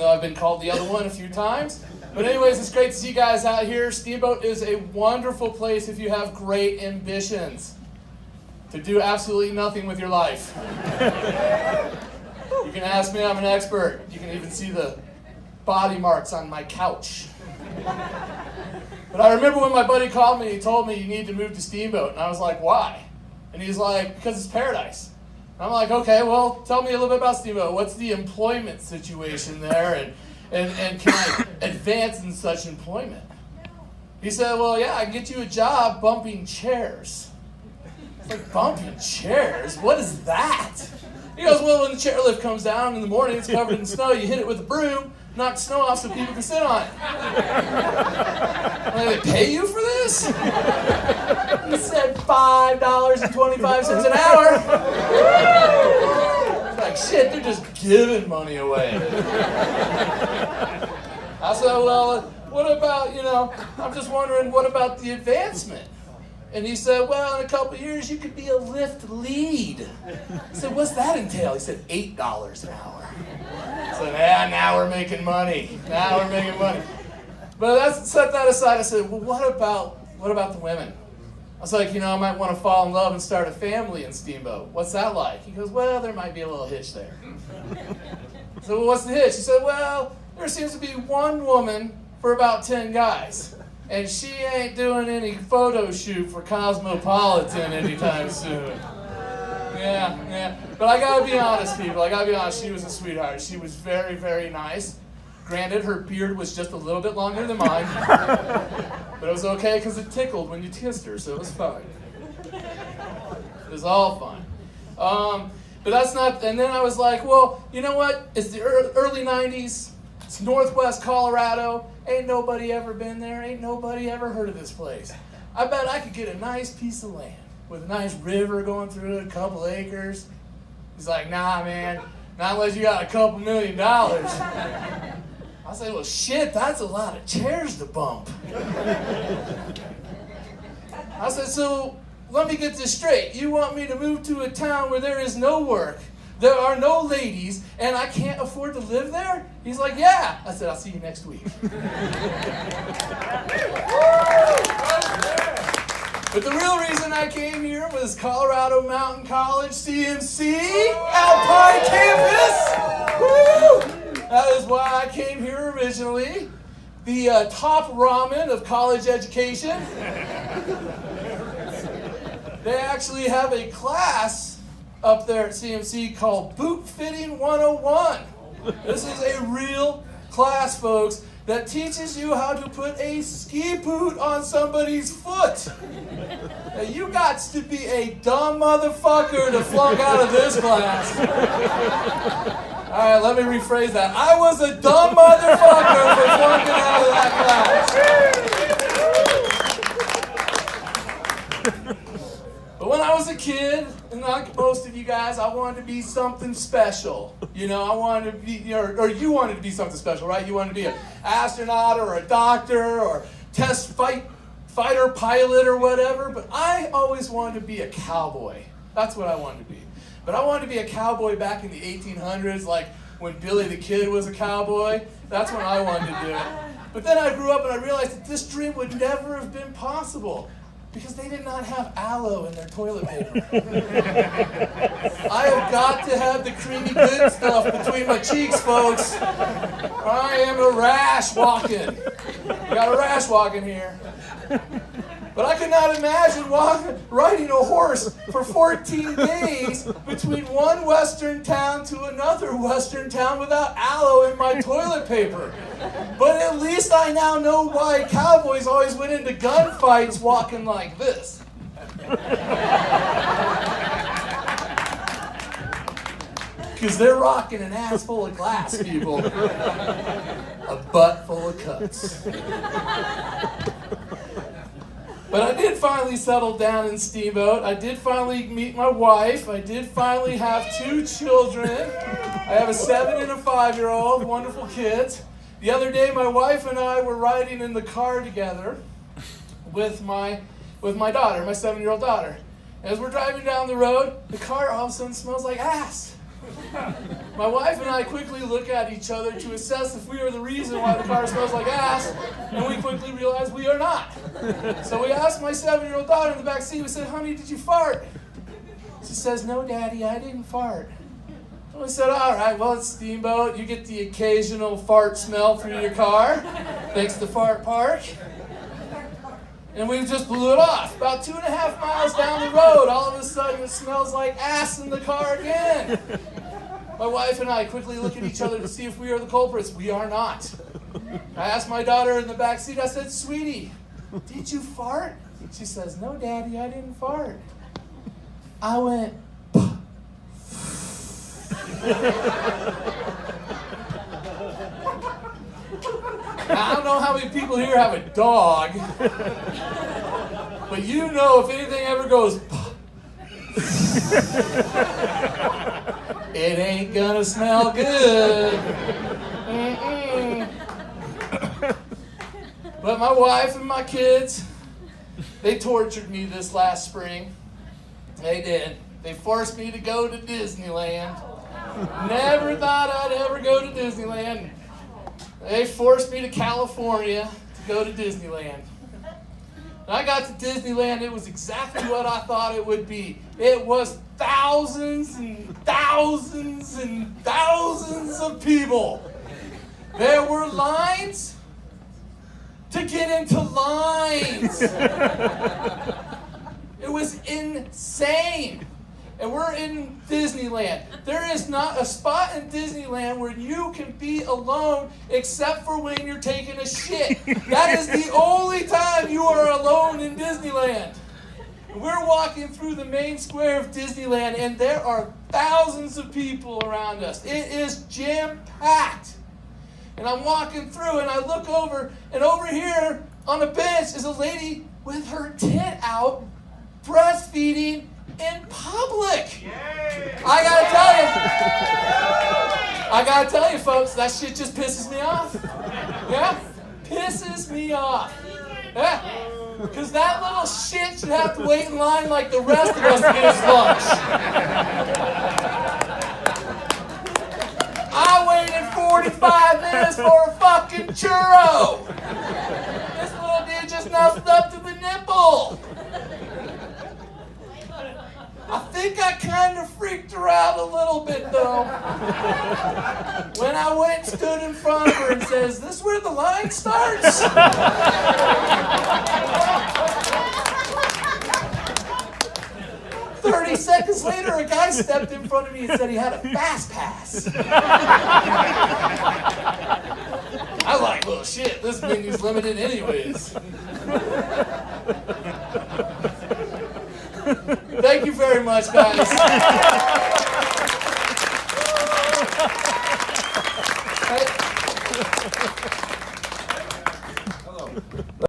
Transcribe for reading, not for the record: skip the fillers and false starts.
though I've been called the other one a few times. But anyways, it's great to see you guys out here. Steamboat is a wonderful place if you have great ambitions to do absolutely nothing with your life. You can ask me, I'm an expert. You can even see the body marks on my couch. But I remember when my buddy called me, he told me you need to move to Steamboat. And I was like, why? And he's like, because it's paradise. And I'm like, okay, well, tell me a little bit about Steamboat. What's the employment situation there? And can I advance in such employment? He said, well, yeah, I can get you a job bumping chairs. I was like, bumping chairs? What is that? He goes, well, when the chairlift comes down in the morning, it's covered in snow, you hit it with a broom, knock the snow off so people can sit on it. I'm like, they pay you for this? He said $5.25 an hour. I was like, shit, they're just giving money away. I said, well, what about, I'm just wondering, what about the advancement? And he said, well, in a couple of years, you could be a lift lead. I said, what's that entail? He said, $8 an hour. I said, now we're making money. Now we're making money. But let's set that aside. I said, well, what about the women? I was like, I might want to fall in love and start a family in Steamboat. What's that like? He goes, well, there might be a little hitch there. I said, well, what's the hitch? He said, well, there seems to be one woman for about 10 guys. And she ain't doing any photo shoot for Cosmopolitan anytime soon. Yeah. But I gotta be honest, people. She was a sweetheart. She was very, very nice. Granted, her beard was just a little bit longer than mine. But it was okay because it tickled when you kissed her, so it was fine. It was all fine. But that's not, and then I was like, well, you know what? It's the early 90s. It's Northwest Colorado. Ain't nobody ever been there. Ain't nobody ever heard of this place. I bet I could get a nice piece of land with a nice river going through it, a couple acres. He's like, nah, man, not unless you got a couple $1 million. I said, well, shit, that's a lot of chairs to bump. I said, so let me get this straight. You want me to move to a town where there is no work, there are no ladies, and I can't afford to live there? He's like, yeah. I said, I'll see you next week. But the real reason I came here was Colorado Mountain College, CMC, Alpine Campus. Woo! That is why I came here originally. The top ramen of college education. They actually have a class up there at CMC called Boot Fitting 101. This is a real class, folks, that teaches you how to put a ski boot on somebody's foot. Now, you got to be a dumb motherfucker to flunk out of this class. All right, let me rephrase that. I was a dumb motherfucker for flunking out of that class. But when I was a kid, and like most of you guys, I wanted to be something special. I wanted to be, or you wanted to be something special, right? You wanted to be an astronaut or a doctor or fighter pilot or whatever. But I always wanted to be a cowboy. That's what I wanted to be. But I wanted to be a cowboy back in the 1800s, like when Billy the Kid was a cowboy. That's when I wanted to do it. But then I grew up and I realized that this dream would never have been possible. Because they did not have aloe in their toilet paper. I have got to have the creamy good stuff between my cheeks, folks. I am a rash walking. We got a rash walking here. But I could not imagine riding a horse for 14 days between one western town to another western town without aloe in my toilet paper. But at least I now know why cowboys always went into gunfights walking like this. Because they're rocking an ass full of glass, people. A butt full of cuts. But I did finally settle down in Steamboat. I did finally meet my wife. I did finally have 2 children. I have a 7 and a 5-year-old, wonderful kids. The other day, my wife and I were riding in the car together with my daughter, my 7-year-old daughter. As we're driving down the road, the car all of a sudden smells like ass. My wife and I quickly look at each other to assess if we are the reason why the car smells like ass, and we quickly realize we are not. So we asked my 7-year-old daughter in the back seat, we said, honey, did you fart? She says, no, Daddy, I didn't fart. And we said, all right, well, it's Steamboat. You get the occasional fart smell through your car, thanks to Fart Park. And we just blew it off. About 2.5 miles down the road, all of a sudden it smells like ass in the car again. My wife and I quickly look at each other to see if we are the culprits. We are not. I asked my daughter in the back seat, I said, sweetie, did you fart? She says, no, Daddy, I didn't fart. I went, Now, I don't know how many people here have a dog, but you know if anything ever goes, it ain't gonna smell good. But my wife and my kids, they tortured me this last spring. They did. They forced me to go to Disneyland. Never thought I'd ever go to Disneyland. They forced me to California to go to Disneyland. When I got to Disneyland, it was exactly what I thought it would be. It was thousands and thousands and thousands of people. There were lines to get into lines. It was insane. And we're in Disneyland. There is not a spot in Disneyland where you can be alone except for when you're taking a shit. That is the only time you are alone in Disneyland. We're walking through the main square of Disneyland, and there are thousands of people around us. It is jam-packed. And I'm walking through, and I look over, and over here on a bench is a lady with her tit out, breastfeeding in public. I gotta tell you, folks, that shit just pisses me off. Yeah? Pisses me off. Yeah? Because that little shit should have to wait in line like the rest of us to get his lunch. I waited 45 minutes for a fucking churro. This little dude just nuzzled up to the nipple. I think I kind of freaked her out a little bit, though. When I went and stood in front of her and says, "Is this where the line starts?" 30 seconds later, a guy stepped in front of me and said he had a fast pass. I was like, well, shit, this menu's limited anyways. Thank you very much, guys. Hello.